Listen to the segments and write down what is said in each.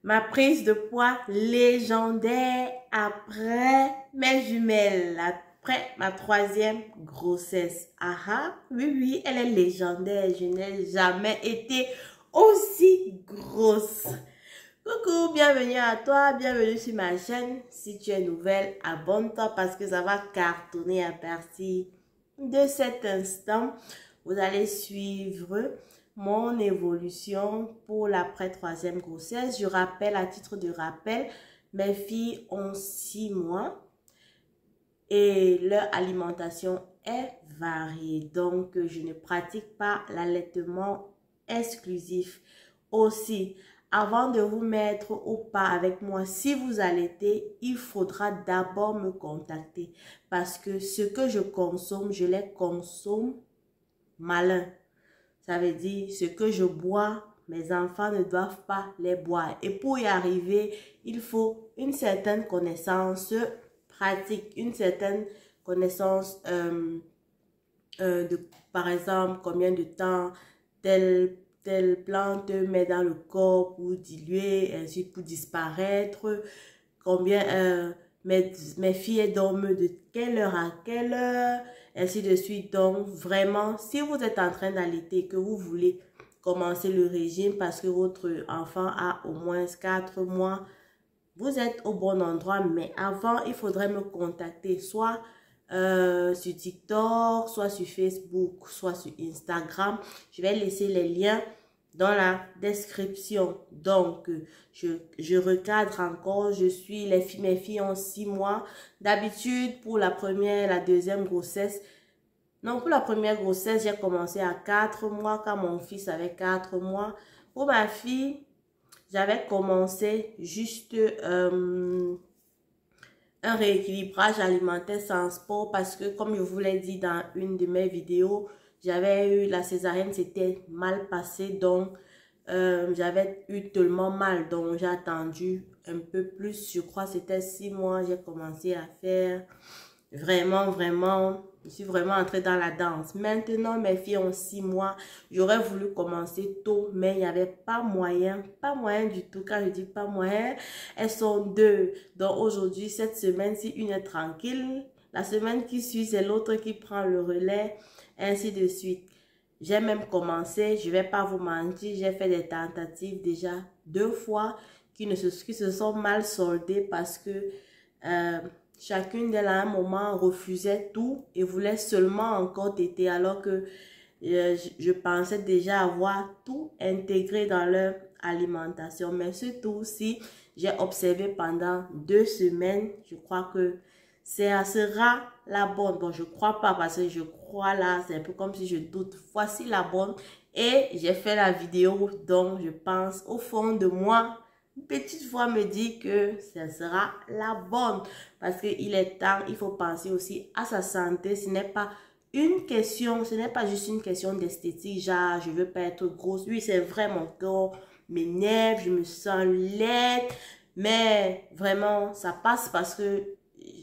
Ma prise de poids légendaire après mes jumelles, après ma troisième grossesse. Ah ah, oui, oui, elle est légendaire. Je n'ai jamais été aussi grosse. Coucou, bienvenue à toi, bienvenue sur ma chaîne. Si tu es nouvelle, abonne-toi parce que ça va cartonner à partir de cet instant. Vous allez suivre mon évolution pour l'après troisième grossesse. Je rappelle, à titre de rappel, mes filles ont 6 mois et leur alimentation est variée. Donc, je ne pratique pas l'allaitement exclusif. Aussi, avant de vous mettre au pas avec moi, si vous allaitez, il faudra d'abord me contacter parce que ce que je consomme, je les consomme malin. Ça veut dire ce que je bois, mes enfants ne doivent pas les boire. Et pour y arriver, il faut une certaine connaissance pratique, une certaine connaissance de, par exemple, combien de temps telle plante met dans le corps pour diluer, ainsi pour disparaître, combien mes filles dorment de quelle heure à quelle heure, ainsi de suite. Donc, vraiment, si vous êtes en train d'allaiter, que vous voulez commencer le régime parce que votre enfant a au moins 4 mois, vous êtes au bon endroit. Mais avant, il faudrait me contacter soit sur TikTok, soit sur Facebook, soit sur Instagram. Je vais laisser les liens dans la description. Donc, je recadre encore. Je suis mes filles ont 6 mois. D'habitude, pour la première, la deuxième grossesse. Non, pour la première grossesse, j'ai commencé à 4 mois quand mon fils avait 4 mois. Pour ma fille, j'avais commencé juste un rééquilibrage alimentaire sans sport parce que, comme je vous l'ai dit dans une de mes vidéos, j'avais eu la césarienne, c'était mal passé, donc j'avais eu tellement mal, donc j'ai attendu un peu plus, je crois que c'était 6 mois, j'ai commencé à faire vraiment, je suis vraiment entrée dans la danse. Maintenant, mes filles ont 6 mois. J'aurais voulu commencer tôt, mais il n'y avait pas moyen du tout. Quand je dis pas moyen, elles sont 2. Donc aujourd'hui, cette semaine, si une est tranquille, la semaine qui suit, c'est l'autre qui prend le relais, ainsi de suite. J'ai même commencé, je vais pas vous mentir, j'ai fait des tentatives déjà 2 fois qui se sont mal soldées parce que chacune d'elles à un moment refusait tout et voulait seulement encore téter alors que je pensais déjà avoir tout intégré dans leur alimentation. Mais surtout aussi, j'ai observé pendant 2 semaines, je crois que ça sera la bonne. Bon, je crois pas parce que je crois là, c'est un peu comme si je doute. Voici la bonne et j'ai fait la vidéo donc je pense au fond de moi. Une petite voix me dit que ce sera la bonne parce qu'il est temps, il faut penser aussi à sa santé. Ce n'est pas une question, ce n'est pas juste une question d'esthétique, genre je veux pas être grosse. Oui, c'est vrai, mon corps m'énerve, je me sens laide, mais vraiment, ça passe parce que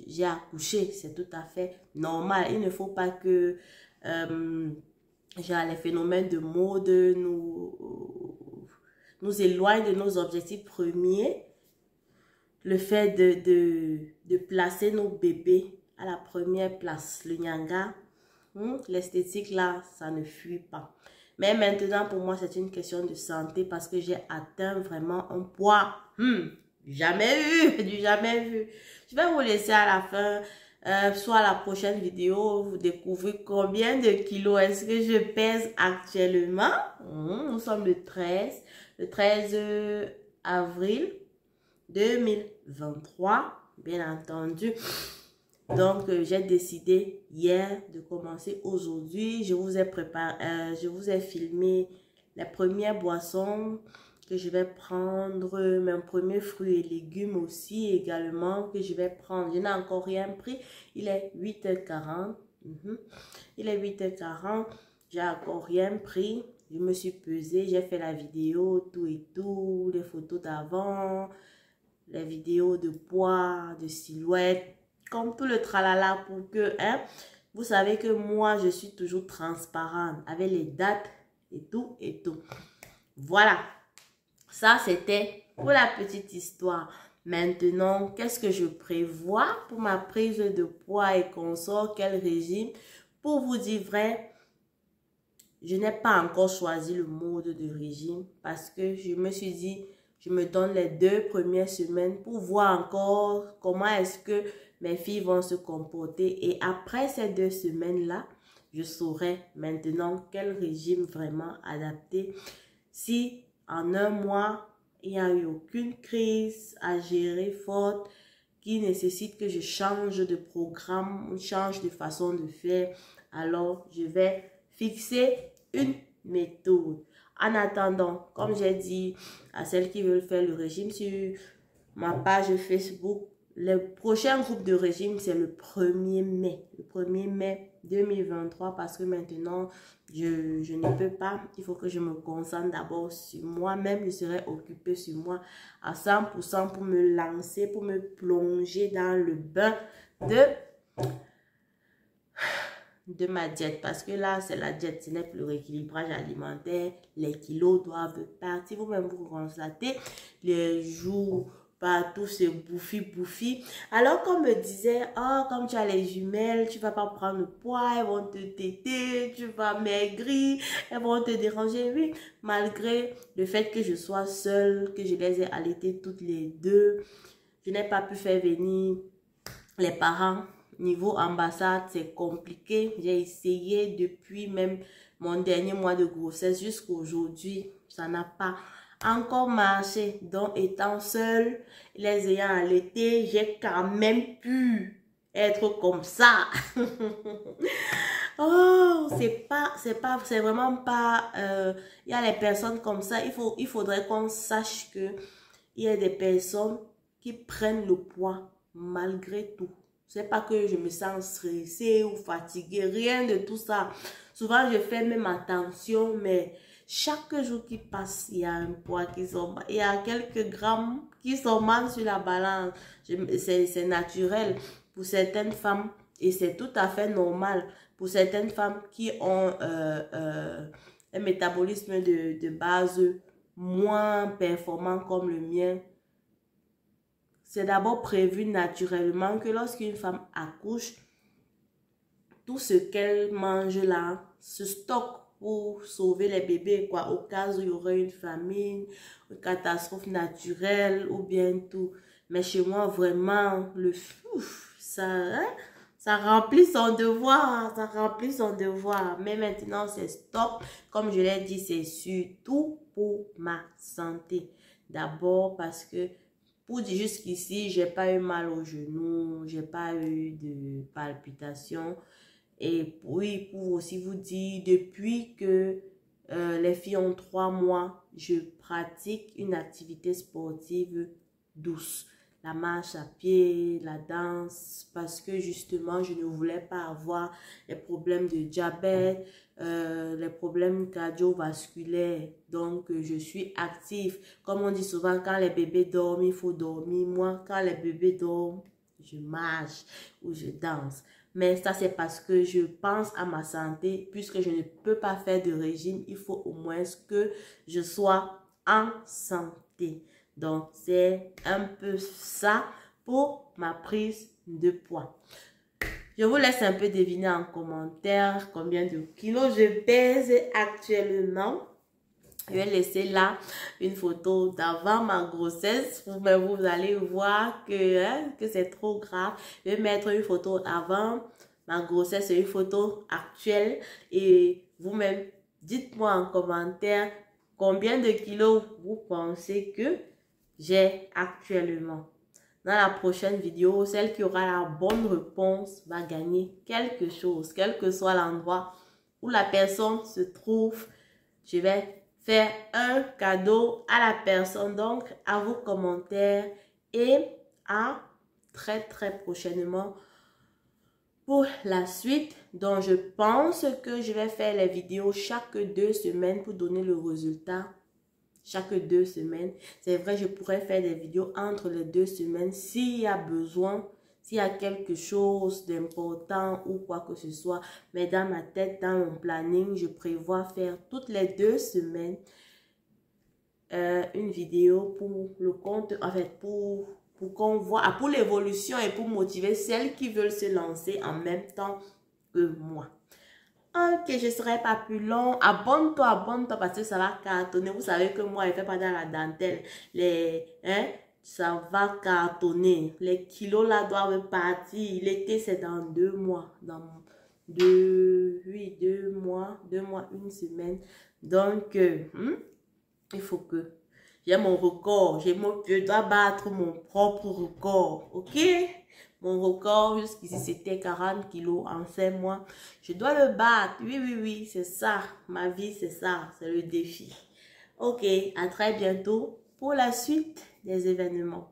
j'ai accouché, c'est tout à fait normal. Il ne faut pas que genre les phénomènes de mode nous éloigne de nos objectifs premiers. Le fait de placer nos bébés à la première place, le nyanga, l'esthétique là, ça ne fuit pas. Mais maintenant, pour moi, c'est une question de santé parce que j'ai atteint vraiment un poids jamais vu, du jamais vu. Je vais vous laisser à la fin, soit la prochaine vidéo, vous découvrez combien de kilos est-ce que je pèse actuellement. Nous sommes le 13 avril 2023, bien entendu. Donc, j'ai décidé hier de commencer aujourd'hui. Je vous ai préparé, je vous ai filmé les premières boissons que je vais prendre, mes premiers fruits et légumes aussi également que je vais prendre. Je n'ai encore rien pris. Il est 8h40. Il est 8h40. J'ai encore rien pris. Je me suis pesée, j'ai fait la vidéo, tout et tout, les photos d'avant, les vidéos de poids, de silhouette, comme tout le tralala pour que, vous savez que moi, je suis toujours transparente avec les dates et tout et tout. Voilà, ça c'était pour la petite histoire. Maintenant, qu'est-ce que je prévois pour ma prise de poids et consort? Quel régime? Pour vous dire vrai, je n'ai pas encore choisi le mode de régime parce que je me suis dit, je me donne les 2 premières semaines pour voir encore comment est-ce que mes filles vont se comporter. Et après ces 2 semaines-là, je saurai maintenant quel régime vraiment adapter. Si en un mois, il n'y a eu aucune crise à gérer forte qui nécessite que je change de programme ou change de façon de faire, alors je vais fixer une méthode. En attendant, comme j'ai dit à celles qui veulent faire le régime sur ma page Facebook, le prochain groupe de régime, c'est le 1er mai. Le 1er mai 2023 parce que maintenant, je ne peux pas. Il faut que je me concentre d'abord sur moi-même. Je serai occupée sur moi à 100% pour me lancer, pour me plonger dans le bain de ma diète. Parce que là, c'est la diète, ce n'est plus le rééquilibrage alimentaire. Les kilos doivent partir. Vous-même, vous constatez les jours partout, c'est bouffi. Alors qu'on me disait, oh, comme tu as les jumelles, tu vas pas prendre le poids, elles vont te téter, tu vas maigrir, elles vont te déranger. Oui, malgré le fait que je sois seule, que je les ai allaitées toutes les 2, je n'ai pas pu faire venir les parents. Niveau ambassade, c'est compliqué. J'ai essayé depuis même mon dernier mois de grossesse jusqu'à aujourd'hui. Ça n'a pas encore marché. Donc, étant seule, les ayant allaité, j'ai quand même pu être comme ça. Oh, c'est vraiment pas... Il y a les personnes comme ça. Il faudrait qu'on sache que il y a des personnes qui prennent le poids malgré tout. C'est pas que je me sens stressée ou fatiguée, rien de tout ça. Souvent, je fais même attention, mais chaque jour qui passe, il y a un poids qui s'en... Il y a quelques grammes qui sont mal sur la balance. C'est naturel pour certaines femmes et c'est tout à fait normal pour certaines femmes qui ont un métabolisme de base moins performant comme le mien. C'est d'abord prévu naturellement que lorsqu'une femme accouche, tout ce qu'elle mange là se stocke pour sauver les bébés, quoi, au cas où il y aurait une famine, une catastrophe naturelle ou bien tout. Mais chez moi, vraiment, ça remplit son devoir, ça remplit son devoir. Mais maintenant, c'est stop. Comme je l'ai dit, c'est surtout pour ma santé. D'abord parce que pour dire jusqu'ici, j'ai pas eu mal au genou, j'ai pas eu de palpitations. Et oui, pour aussi vous dire, depuis que les filles ont 3 mois, je pratique une activité sportive douce. La marche à pied, la danse, parce que justement, je ne voulais pas avoir les problèmes de diabète, les problèmes cardiovasculaires. Donc, je suis active. Comme on dit souvent, quand les bébés dorment, il faut dormir. Moi, quand les bébés dorment, je marche ou je danse. Mais ça, c'est parce que je pense à ma santé. Puisque je ne peux pas faire de régime, il faut au moins que je sois en santé. Donc, c'est un peu ça pour ma prise de poids. Je vous laisse un peu deviner en commentaire combien de kilos je pèse actuellement. Je vais laisser là une photo d'avant ma grossesse. Vous allez voir que c'est trop grave. Je vais mettre une photo avant ma grossesse et une photo actuelle. Et vous-même, dites-moi en commentaire combien de kilos vous pensez que j'ai actuellement. Dans la prochaine vidéo, celle qui aura la bonne réponse va gagner quelque chose, quel que soit l'endroit où la personne se trouve. Je vais faire un cadeau à la personne. Donc, à vos commentaires et à très prochainement pour la suite. Donc, je pense que je vais faire les vidéos chaque 2 semaines pour donner le résultat. Chaque 2 semaines. C'est vrai, je pourrais faire des vidéos entre les 2 semaines s'il y a besoin, s'il y a quelque chose d'important ou quoi que ce soit. Mais dans ma tête, dans mon planning, je prévois faire toutes les 2 semaines une vidéo pour le compte, en fait, pour qu'on voit, pour l'évolution et pour motiver celles qui veulent se lancer en même temps que moi. Ok, je ne serai pas plus long. Abonne-toi parce que ça va cartonner. Vous savez que moi, je fais pas dans la dentelle. Ça va cartonner. Les kilos là doivent partir. L'été, c'est dans 2 mois. Oui, 2 mois, 2 mois, une semaine. Donc, il faut que j'ai mon record. Je dois battre mon propre record. Ok? Mon record jusqu'ici, c'était 40 kilos en 5 mois. Je dois le battre. Oui, oui, oui, c'est ça. Ma vie, c'est ça. C'est le défi. Ok, à très bientôt pour la suite des événements.